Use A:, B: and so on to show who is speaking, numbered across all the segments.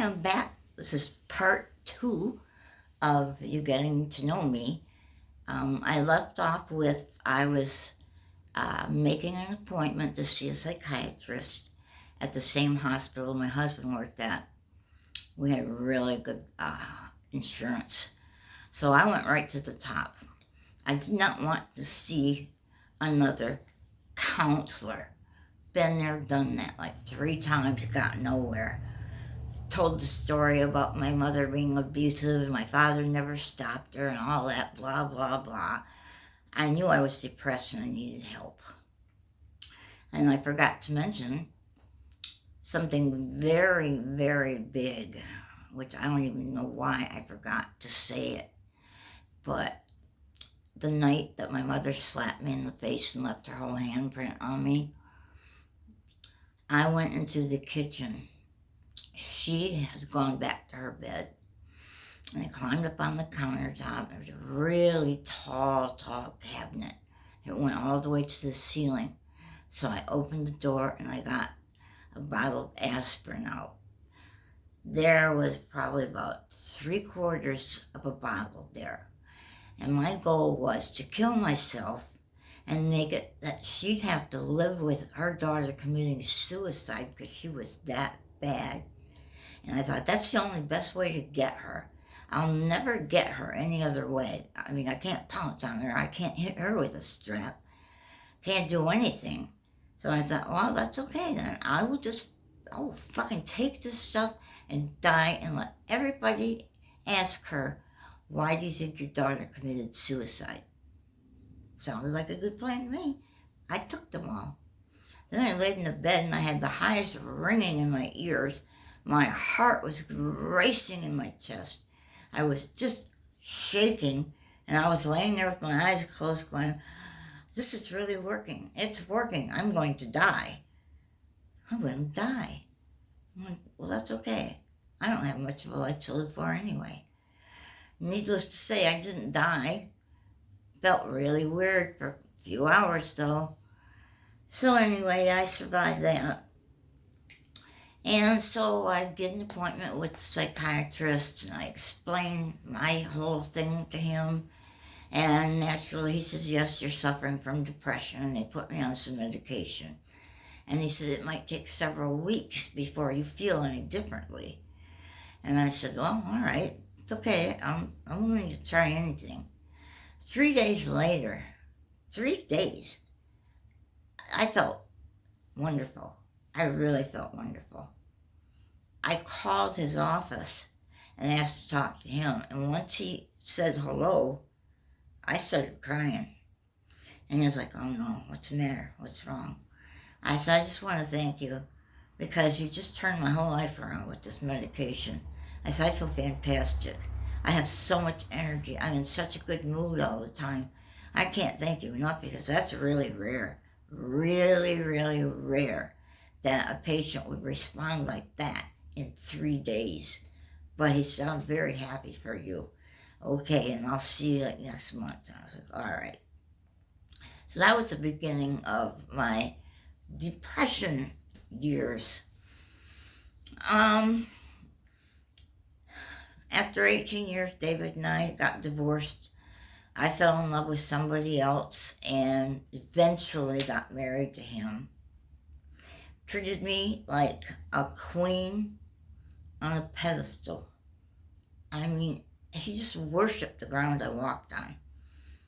A: am back. This is part 2 of you getting to know me. I left off with I was making an appointment to see a psychiatrist at the same hospital my husband worked at. We had really good insurance. So I went right to the top. I did not want to see another counselor. Been there, done that like 3 times, got nowhere. Told the story about my mother being abusive, my father never stopped her, and all that, blah, blah, blah. I knew I was depressed and I needed help. And I forgot to mention something very, very big, which I don't even know why I forgot to say it. But the night that my mother slapped me in the face and left her whole handprint on me, I went into the kitchen. She has gone back to her bed. And I climbed up on the countertop. There was a really tall cabinet. It went all the way to the ceiling. So I opened the door and I got a bottle of aspirin out. There was probably about 3/4 of a bottle there. And my goal was to kill myself and make it that she'd have to live with her daughter committing suicide because she was that bad. And I thought, that's the only best way to get her. I'll never get her any other way. I mean, I can't pounce on her. I can't hit her with a strap. Can't do anything. So I thought, well, that's okay then. I will fucking take this stuff and die and let everybody ask her, why do you think your daughter committed suicide? Sounded like a good plan to me. I took them all. Then I laid in the bed and I had the highest ringing in my ears. My heart was racing in my chest. I was just shaking, and I was laying there with my eyes closed going, this is really working. It's working. I'm going to die. I'm going to die. I'm like, well, that's okay. I don't have much of a life to live for anyway. Needless to say, I didn't die. Felt really weird for a few hours, though. So anyway, I survived that. And so I get an appointment with the psychiatrist, and I explain my whole thing to him. And naturally, he says, yes, you're suffering from depression, and they put me on some medication. And he said, it might take several weeks before you feel any differently. And I said, well, all right, it's okay. I'm willing to try anything. 3 days later, 3 days, I felt wonderful. I really felt wonderful. I called his office and asked to talk to him. And once he said hello, I started crying. And he was like, oh no, what's the matter? What's wrong? I said, I just want to thank you because you just turned my whole life around with this medication. I said, I feel fantastic. I have so much energy. I'm in such a good mood all the time. I can't thank you enough because that's really rare. Really, really rare that a patient would respond like that in 3 days. But he said, I'm very happy for you. Okay, and I'll see you next month. And I was like, all right. So that was the beginning of my depression years. After 18 years, David and I got divorced. I fell in love with somebody else and eventually got married to him. Treated me like a queen on a pedestal. I mean, he just worshipped the ground I walked on.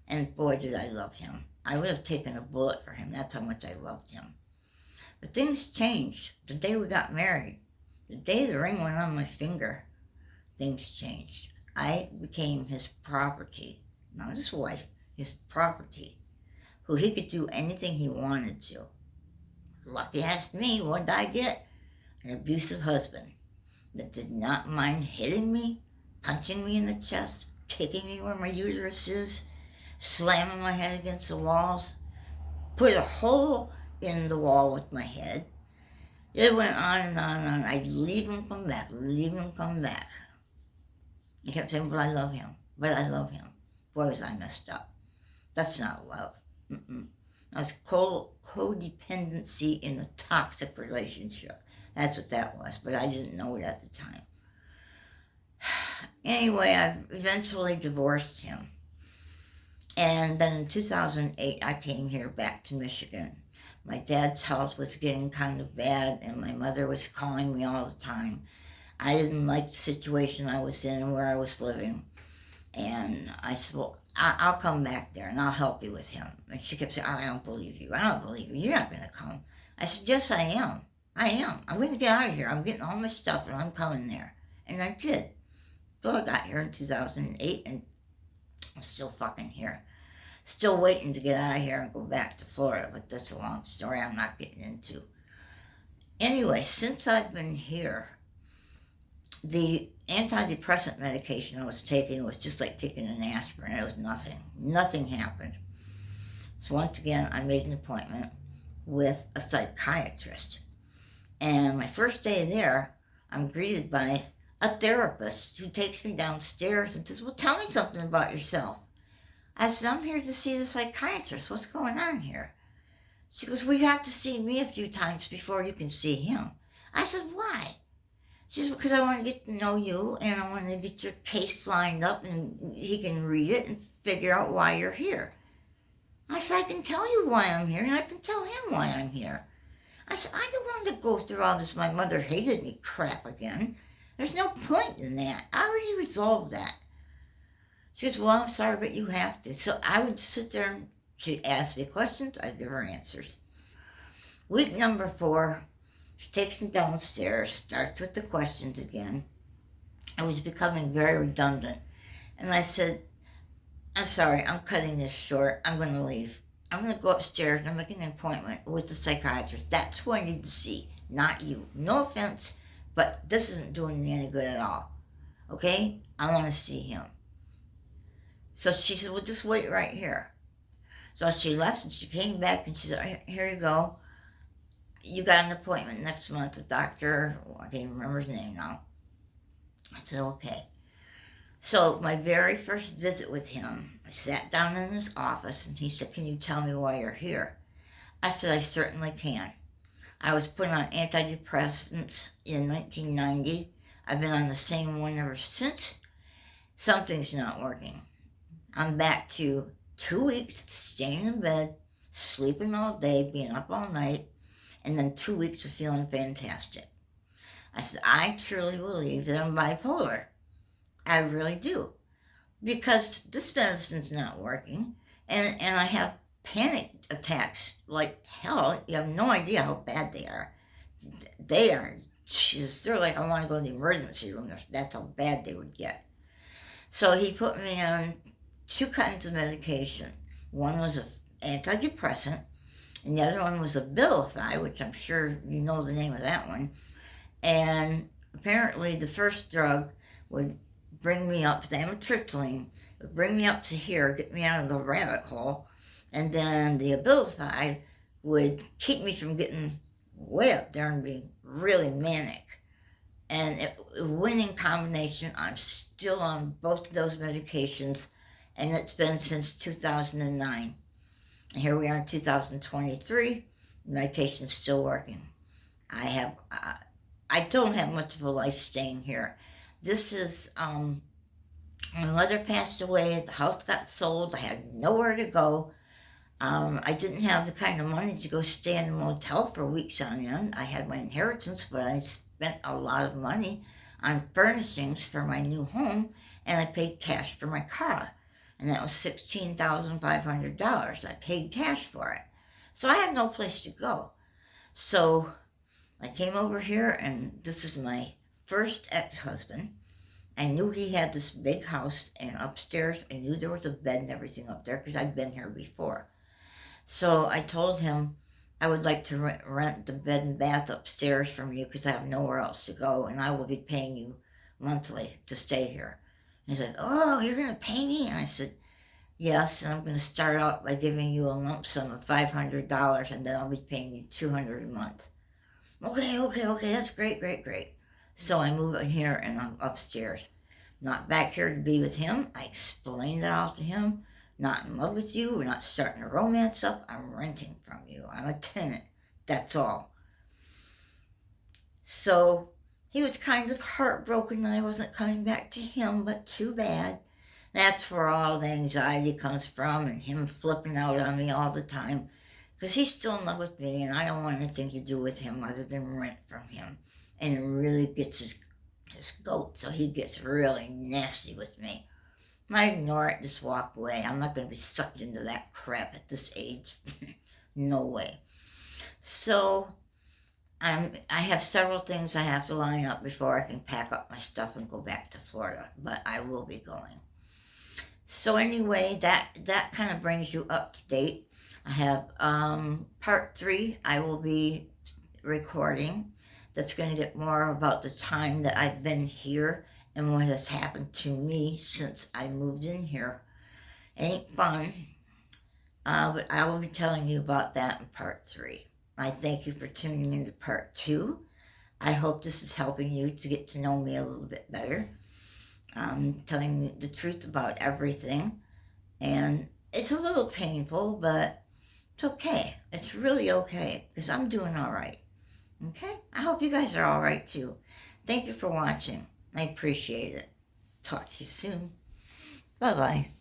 A: And boy, did I love him. I would have taken a bullet for him. That's how much I loved him. But things changed. The day we got married, the day the ring went on my finger, things changed. I became his property. Not his wife, his property, who he could do anything he wanted to. Lucky ass me, what did I get? An abusive husband that did not mind hitting me, punching me in the chest, kicking me where my uterus is, slamming my head against the walls, put a hole in the wall with my head. It went on and on and on. I'd leave him, come back, leave him, come back. He kept saying, but I love him, but I love him. Boy, was I messed up. That's not love. That was codependency in a toxic relationship. That's what that was, but I didn't know it at the time. Anyway, I eventually divorced him. And then in 2008, I came here back to Michigan. My dad's health was getting kind of bad, and my mother was calling me all the time. I didn't like the situation I was in and where I was living. And I said, well, I'll come back there and I'll help you with him. And she kept saying, I don't believe you. I don't believe you. You're not going to come. I said, yes, I am. I am. I'm going to get out of here. I'm getting all my stuff and I'm coming there. And I did. So I got here in 2008 and I'm still fucking here. Still waiting to get out of here and go back to Florida, but that's a long story I'm not getting into. Anyway, since I've been here, the antidepressant medication I was taking was just like taking an aspirin. It was nothing. Nothing happened. So once again, I made an appointment with a psychiatrist. And my first day there, I'm greeted by a therapist who takes me downstairs and says, well, tell me something about yourself. I said, I'm here to see the psychiatrist. What's going on here? She goes, well, you have to see me a few times before you can see him. I said, why? She said, because I want to get to know you and I want to get your case lined up and he can read it and figure out why you're here. I said, I can tell you why I'm here and I can tell him why I'm here. I said, I don't want to go through all this my mother hated me crap again. There's no point in that. I already resolved that. She goes, well, I'm sorry, but you have to. So I would sit there and she'd ask me questions. I'd give her answers. Week number 4, she takes me downstairs, starts with the questions again. I was becoming very redundant. And I said, I'm sorry, I'm cutting this short. I'm going to leave. I'm going to go upstairs and I'm making an appointment with the psychiatrist. That's who I need to see, not you. No offense, but this isn't doing me any good at all. Okay? I want to see him. So she said, well, just wait right here. So she left and she came back and she said, here you go. You got an appointment next month with Dr. I can't remember his name now. I said, okay. So my very first visit with him, I sat down in his office and he said, can you tell me why you're here? I said, I certainly can. I was put on antidepressants in 1990. I've been on the same one ever since. Something's not working. I'm back to 2 weeks staying in bed, sleeping all day, being up all night, and then 2 weeks of feeling fantastic. I said, I truly believe that I'm bipolar. I really do. Because this medicine's not working, and I have panic attacks like hell. You have no idea how bad they are. They are, they're like, I want to go to the emergency room. That's how bad they would get. So he put me on 2 kinds of medication. One was an antidepressant, and the other one was Abilify, which I'm sure you know the name of that one. And apparently the first drug would bring me up, the amitriptyline, would bring me up to here, get me out of the rabbit hole. And then the Abilify would keep me from getting way up there and being really manic. And winning combination, I'm still on both of those medications, and it's been since 2009. And here we are in 2023, medication's still working. I don't have much of a life staying here. This is, my mother passed away, the house got sold, I had nowhere to go. I didn't have the kind of money to go stay in a motel for weeks on end. I had my inheritance, but I spent a lot of money on furnishings for my new home, and I paid cash for my car. And that was $16,500. I paid cash for it. So I had no place to go. So I came over here, and this is my first ex-husband. I knew he had this big house, and upstairs I knew there was a bed and everything up there because I'd been here before. So I told him I would like to rent the bed and bath upstairs from you because I have nowhere else to go, and I will be paying you monthly to stay here. And he said, oh, you're going to pay me? And I said, yes, and I'm going to start out by giving you a lump sum of $500, and then I'll be paying you $200 a month. Okay, that's great. So I move in here, and I'm upstairs. Not back here to be with him. I explained it all to him. Not in love with you. We're not starting a romance up. I'm renting from you. I'm a tenant. That's all. So he was kind of heartbroken that I wasn't coming back to him, but too bad. That's where all the anxiety comes from, and him flipping out on me all the time. Because he's still in love with me, and I don't want anything to do with him other than rent from him. And it really gets his goat, so he gets really nasty with me. I ignore it, just walk away. I'm not going to be sucked into that crap at this age. No way. So I have several things I have to line up before I can pack up my stuff and go back to Florida, but I will be going. So anyway, that kind of brings you up to date. I have part 3 I will be recording. That's going to get more about the time that I've been here and what has happened to me since I moved in here. Ain't fun, but I will be telling you about that in part 3. I thank you for tuning into part 2. I hope this is helping you to get to know me a little bit better. Telling you the truth about everything. And it's a little painful, but it's okay. It's really okay because I'm doing all right. Okay? I hope you guys are all right too. Thank you for watching. I appreciate it. Talk to you soon. Bye-bye.